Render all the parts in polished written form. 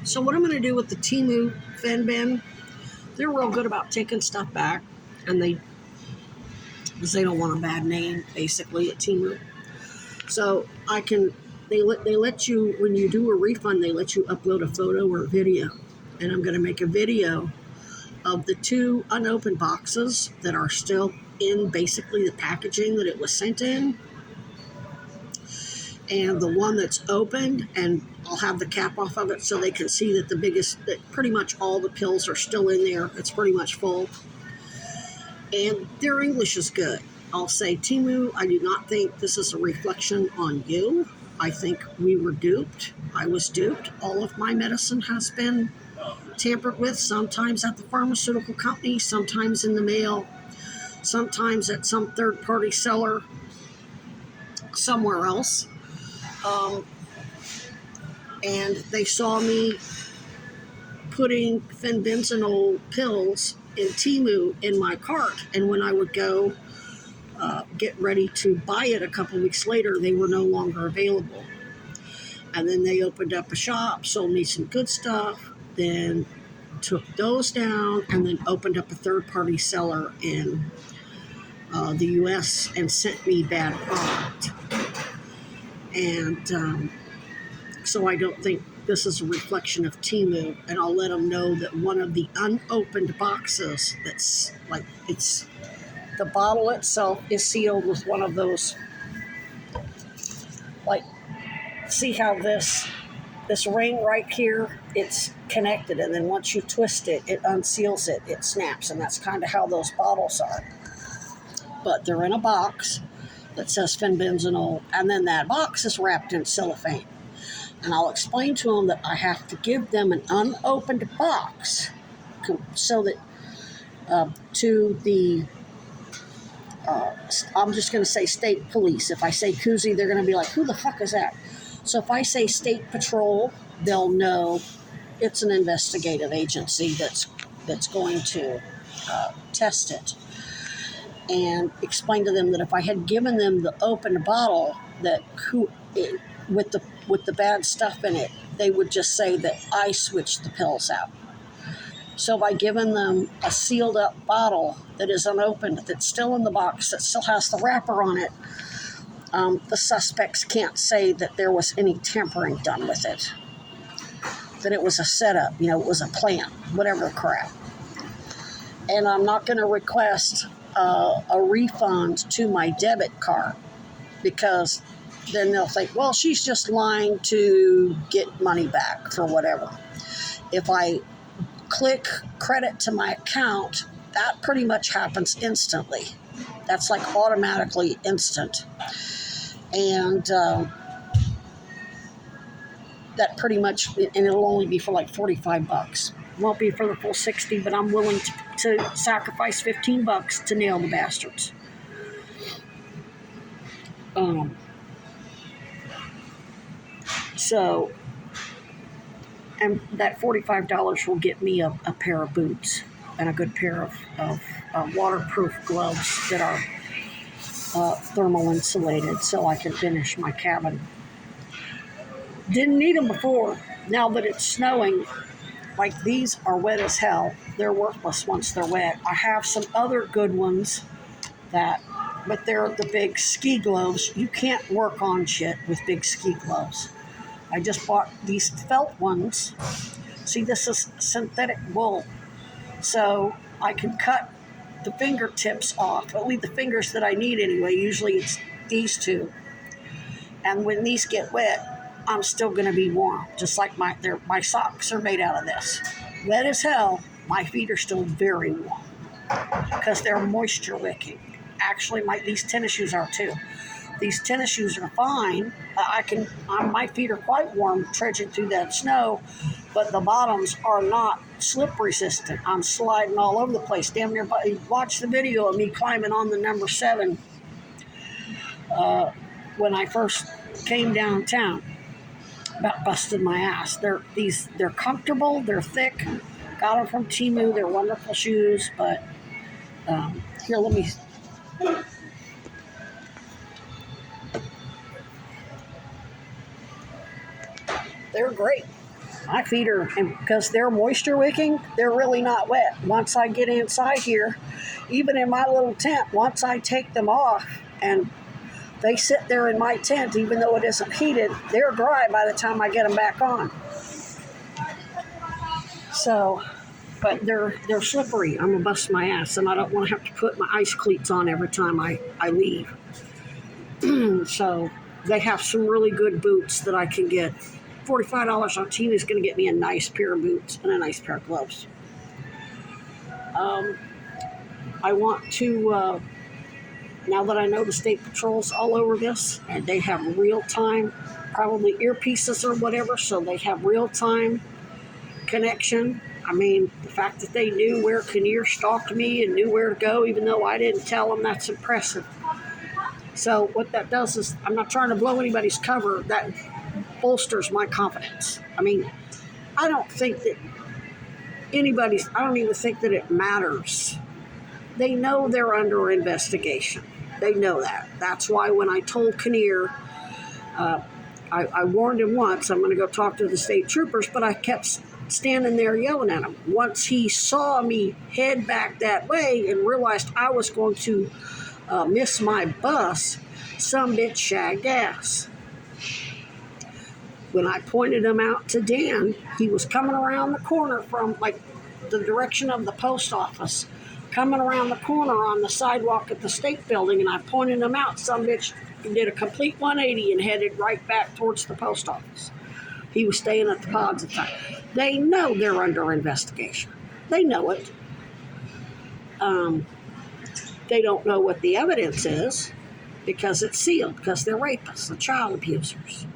So what I'm going to do with the Temu Fin Bin, they're real good about taking stuff back, and because they don't want a bad name, basically, at Temu. So they let you, when you do a refund, they let you upload a photo or a video. And I'm going to make a video of the 2 unopened boxes that are still in basically the packaging that it was sent in, and the one that's opened, and I'll have the cap off of it so they can see that that pretty much all the pills are still in there. It's pretty much full. And their English is good. I'll say, Temu, I do not think this is a reflection on you. I think we were duped. I was duped. All of my medicine has been tampered with, sometimes at the pharmaceutical company, sometimes in the mail, sometimes at some third-party seller somewhere else. And they saw me putting fenbenzonol pills in Temu in my cart. And when I would go get ready to buy it a couple weeks later, they were no longer available. And then they opened up a shop, sold me some good stuff, then took those down, and then opened up a third-party seller in the U.S. and sent me bad product. And so I don't think this is a reflection of Temu, and I'll let them know that one of the unopened boxes that's like, it's the bottle itself is sealed with one of those, like, see how this ring right here, it's connected, and then once you twist it, it unseals it, it snaps, and that's kind of how those bottles are. But they're in a box that says fenbenzonol, and then that box is wrapped in cellophane. And I'll explain to them that I have to give them an unopened box so that to the, I'm just going to say state police. If I say CUSI, they're going to be like, who the fuck is that? So if I say state patrol, they'll know it's an investigative agency that's going to test it. And explain to them that if I had given them the open bottle with the bad stuff in it, they would just say that I switched the pills out. So by giving them a sealed up bottle that is unopened, that's still in the box, that still has the wrapper on it, the suspects can't say that there was any tampering done with it, that it was a setup, it was a plant, whatever crap. And I'm not going to request a refund to my debit card, because then they'll think, well, she's just lying to get money back for whatever. If I click credit to my account, that pretty much happens instantly. That's like automatically instant. And that pretty much, and it'll only be for like $45. Won't be for the full 60, but I'm willing to sacrifice $15 to nail the bastards. So, and that $45 will get me a pair of boots and a good pair of waterproof gloves that are thermal insulated, so I can finish my cabin. Didn't need them before. Now that it's snowing, like, these are wet as hell. They're worthless once they're wet. I have some other good ones but they're the big ski gloves. You can't work on shit with big ski gloves. I just bought these felt ones. See, this is synthetic wool. So I can cut the fingertips off, only the fingers that I need anyway. Usually it's these two. And when these get wet, I'm still going to be warm. Just like my socks are made out of this. Wet as hell, my feet are still very warm because they're moisture wicking. Actually, these tennis shoes are too. These tennis shoes are fine. My feet are quite warm trudging through that snow, but the bottoms are not slip resistant. I'm sliding all over the place. Damn near, watch the video of me climbing on the number 7 when I first came downtown. About busted my ass. They're comfortable. They're thick. Got them from Temu. They're wonderful shoes. But here, let me. They're great. My feet are, and because they're moisture wicking, they're really not wet. Once I get inside here, even in my little tent, once I take them off and they sit there in my tent, even though it isn't heated, they're dry by the time I get them back on. So, but they're slippery. I'm gonna bust my ass, and I don't want to have to put my ice cleats on every time I leave. So they have some really good boots that I can get. $45 on Tina's going to get me a nice pair of boots and a nice pair of gloves. I want to, now that I know the state patrol's all over this, and they have real-time, probably earpieces or whatever, so they have real-time connection. I mean, the fact that they knew where Kinnear stalked me and knew where to go, even though I didn't tell them, that's impressive. So what that does is, I'm not trying to blow anybody's cover, that bolsters my confidence. I mean, I don't think that I don't even think that it matters. They know they're under investigation. They know that. That's why when I told Kinnear, I warned him once, I'm going to go talk to the state troopers, but I kept standing there yelling at him. Once he saw me head back that way and realized I was going to miss my bus, some bitch shagged ass. When I pointed him out to Dan, he was coming around the corner from like the direction of the post office, coming around the corner on the sidewalk at the state building, and I pointed him out. Some bitch did a complete 180 and headed right back towards the post office. He was staying at the pods at the time. They know they're under investigation. They know it. They don't know what the evidence is because it's sealed, because they're rapists and child abusers.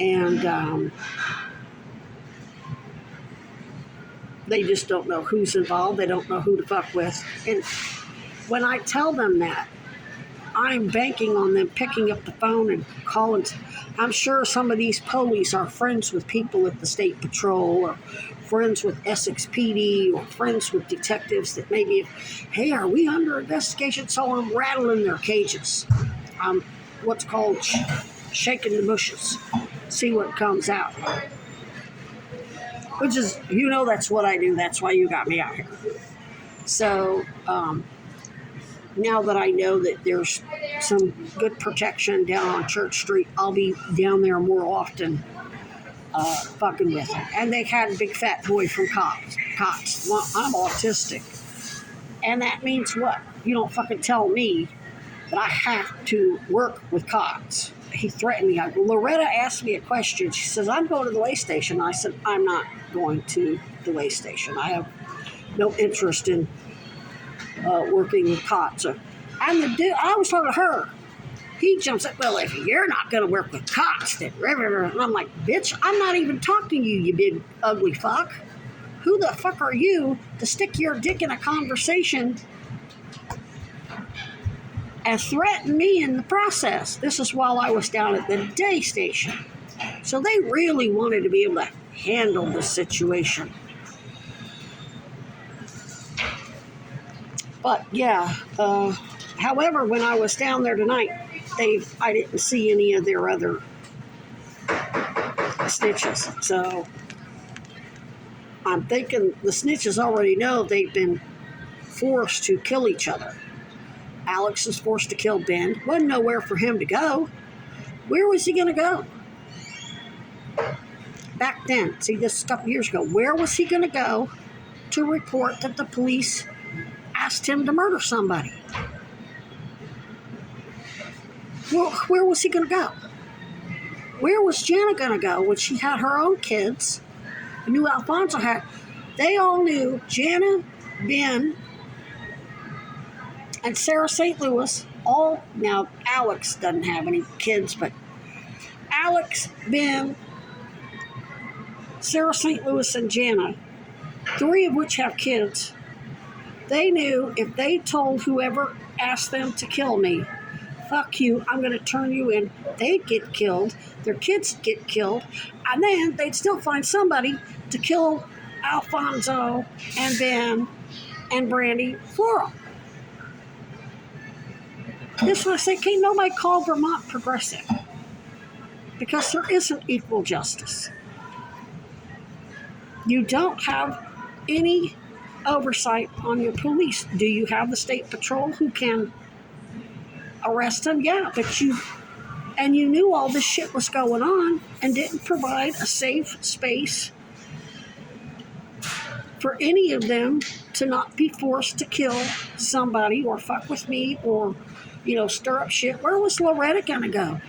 And they just don't know who's involved. They don't know who to fuck with. And when I tell them that, I'm banking on them picking up the phone and calling. I'm sure some of these police are friends with people at the State Patrol, or friends with Essex PD, or friends with detectives that maybe, hey, are we under investigation? So I'm rattling their cages. I'm what's called shaking the bushes, see what comes out. Which is, that's what I do. That's why you got me out here. So, now that I know that there's some good protection down on Church Street, I'll be down there more often fucking with them. And they had a big fat boy from COTS. Well, I'm autistic. And that means what? You don't fucking tell me that I have to work with COTS. He threatened me. Loretta asked me a question. She says, I'm going to the way station. I said, I'm not going to the way station. I have no interest in working with COTS. And the dude, I was talking to her. He jumps up, well, if you're not going to work with COTS, then... And I'm like, bitch, I'm not even talking to you, you big ugly fuck. Who the fuck are you to stick your dick in a conversation and threaten me in the process? This is while I was down at the day station. So they really wanted to be able to handle the situation. But yeah, however, when I was down there tonight, I didn't see any of their other snitches. So I'm thinking the snitches already know they've been forced to kill each other. Alex was forced to kill Ben. Wasn't nowhere for him to go. Where was he going to go? Back then, see, this is a couple years ago, where was he going to go to report that the police asked him to murder somebody? Well, where was he going to go? Where was Jana going to go when she had her own kids? I knew Alfonso had. They all knew Jana, Ben, and Sarah St. Louis. Now, Alex doesn't have any kids, but Alex, Ben, Sarah St. Louis, and Jana, 3 of which have kids. They knew if they told whoever asked them to kill me, fuck you, I'm going to turn you in, they'd get killed, their kids get killed, and then they'd still find somebody to kill Alfonso and Ben and Brandy for them. This is what I say, can't nobody call Vermont progressive, because there isn't equal justice. You don't have any oversight on your police. Do you have the state patrol who can arrest them? Yeah, but you knew all this shit was going on and didn't provide a safe space for any of them to not be forced to kill somebody or fuck with me or, stir up shit. Where was Loretta gonna go?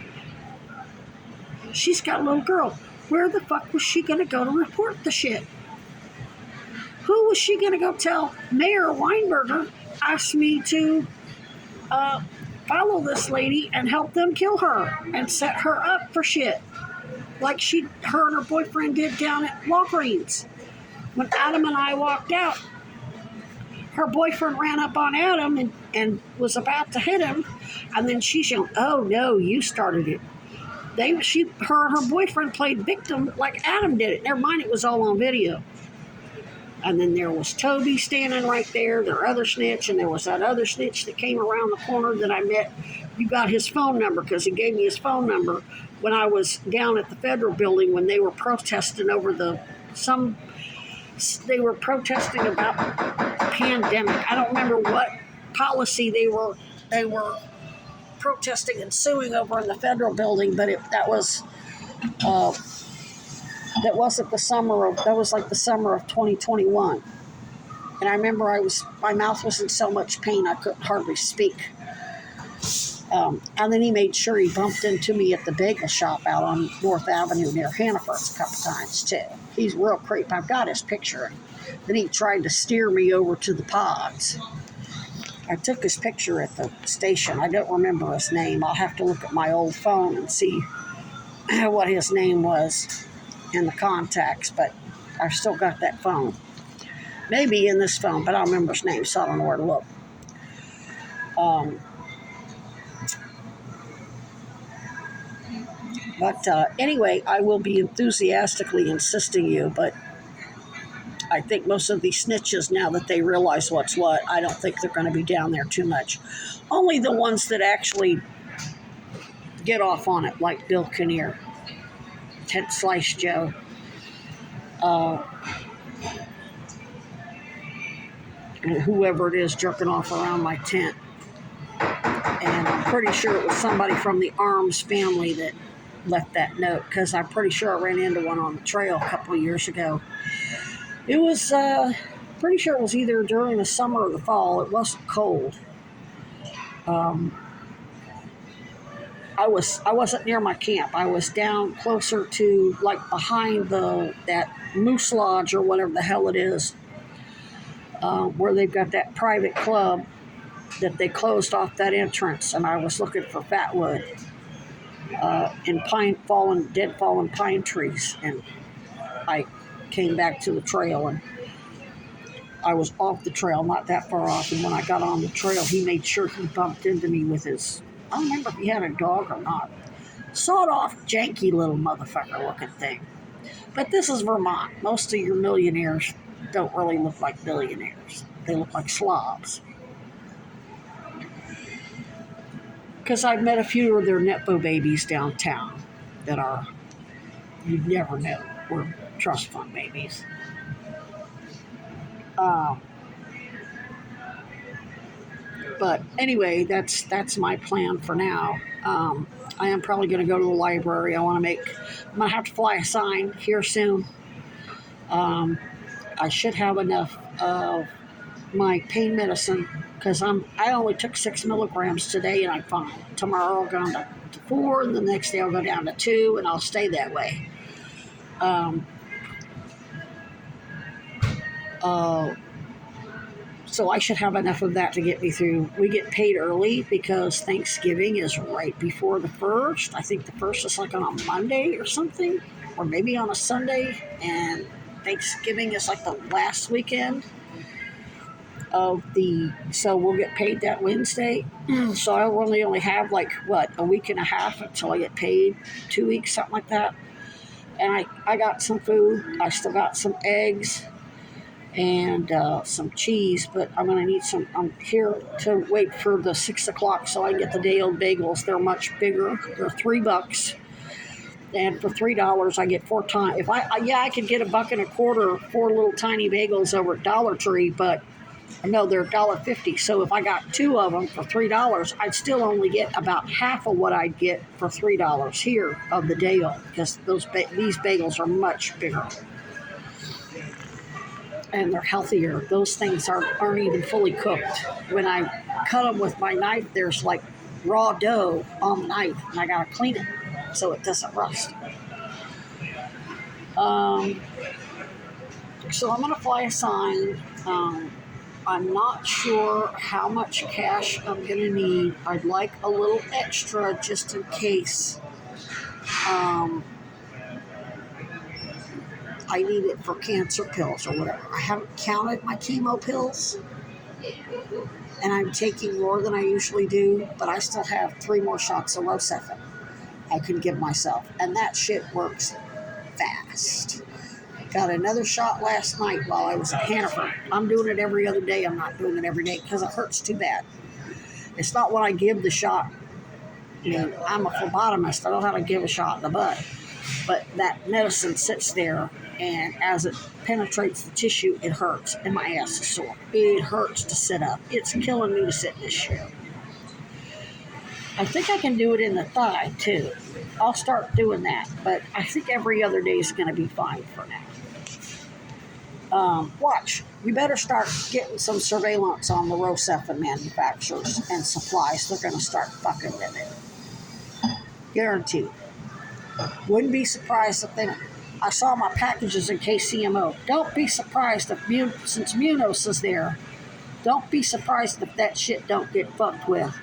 She's got a little girl. Where the fuck was she gonna go to report the shit? Who was she gonna go tell? Mayor Weinberger asked me to follow this lady and help them kill her and set her up for shit, like her and her boyfriend did down at Walgreens. When Adam and I walked out, her boyfriend ran up on Adam and was about to hit him, and then she yelled, "Oh no, you started it." Her and her boyfriend played victim like Adam did it. Never mind, it was all on video. And then there was Toby standing right there, their other snitch, and there was that other snitch that came around the corner that I met. You got his phone number because he gave me his phone number when I was down at the federal building when they were protesting over they were protesting about the pandemic. I don't remember what policy they were protesting and suing over in the federal building, but that wasn't the summer of, that was like the summer of 2021. And I remember my mouth was in so much pain I couldn't hardly speak. And then he made sure he bumped into me at the bagel shop out on North Avenue near Hannaford's a couple times too. He's a real creep. I've got his picture. Then he tried to steer me over to the pods. I took his picture at the station. I don't remember his name. I'll have to look at my old phone and see what his name was in the contacts, but I've still got that phone. Maybe in this phone, but I don't remember his name, so I don't know where to look. But anyway, I will be enthusiastically assisting you, but I think most of these snitches, now that they realize what's what, I don't think they're going to be down there too much. Only the ones that actually get off on it, like Bill Kinnear, Ted Slice Joe, and whoever it is jerking off around my tent. And I'm pretty sure it was somebody from the Arms family that left that note, because I'm pretty sure I ran into one on the trail a couple of years ago. It was pretty sure it was either during the summer or the fall. It wasn't cold. I wasn't near my camp. I was down closer to, like, behind that Moose Lodge or whatever the hell it is, where they've got that private club that they closed off that entrance, and I was looking for fatwood and dead fallen pine trees, and I came back to the trail, and I was off the trail, not that far off, and when I got on the trail, he made sure he bumped into me with his, I don't remember if he had a dog or not, sawed-off, janky little motherfucker-looking thing. But this is Vermont. Most of your millionaires don't really look like billionaires. They look like slobs. Because I've met a few of their Nepo babies downtown that are, you'd never know, were trust fund babies. But anyway, that's my plan for now. I am probably going to go to the library. I'm going to have to fly a sign here soon. I should have enough of my pain medicine, because I only took 6 milligrams today, and I'm fine. Tomorrow I'll go down to 4, and the next day I'll go down to 2, and I'll stay that way. So I should have enough of that to get me through. We get paid early because Thanksgiving is right before the 1st. I think the 1st is like on a Monday or something, or maybe on a Sunday, and Thanksgiving is like the last weekend so we'll get paid that Wednesday. So I'll only have a week and a half until I get paid, 2 weeks, something like that. And I got some food. I still got some eggs and some cheese, but I'm going to need some. I'm here to wait for the 6 o'clock so I can get the day old bagels. They're much bigger. They're $3. And for $3, I get 4 times. If I could get $1.25, 4 little tiny bagels over at Dollar Tree, but no, they're $1.50. So if I got 2 of them for $3, I'd still only get about half of what I'd get for $3 here of the day old, because these bagels are much bigger and they're healthier. Those things aren't even fully cooked. When I cut them with my knife, there's like raw dough on the knife, and I gotta clean it so it doesn't rust. So I'm gonna fly a sign. I'm not sure how much cash I'm gonna need. I'd like a little extra just in case I need it for cancer pills or whatever. I haven't counted my chemo pills, and I'm taking more than I usually do, but I still have 3 more shots of Losephin I can give myself, and that shit works fast. Got another shot last night while I was at Hannaford. I'm doing it every other day. I'm not doing it every day because it hurts too bad. It's not when I give the shot. I mean, I'm a phlebotomist. I know how to give a shot in the butt. But that medicine sits there, and as it penetrates the tissue, it hurts, and my ass is sore. It hurts to sit up. It's killing me to sit in this chair. I think I can do it in the thigh, too. I'll start doing that, but I think every other day is going to be fine for now. Watch. We better start getting some surveillance on the Losephin manufacturers and supplies. They're going to start fucking with it. Guaranteed. Wouldn't be surprised if I saw my packages in KCMO. Don't be surprised since Munoz is there, don't be surprised if that shit don't get fucked with.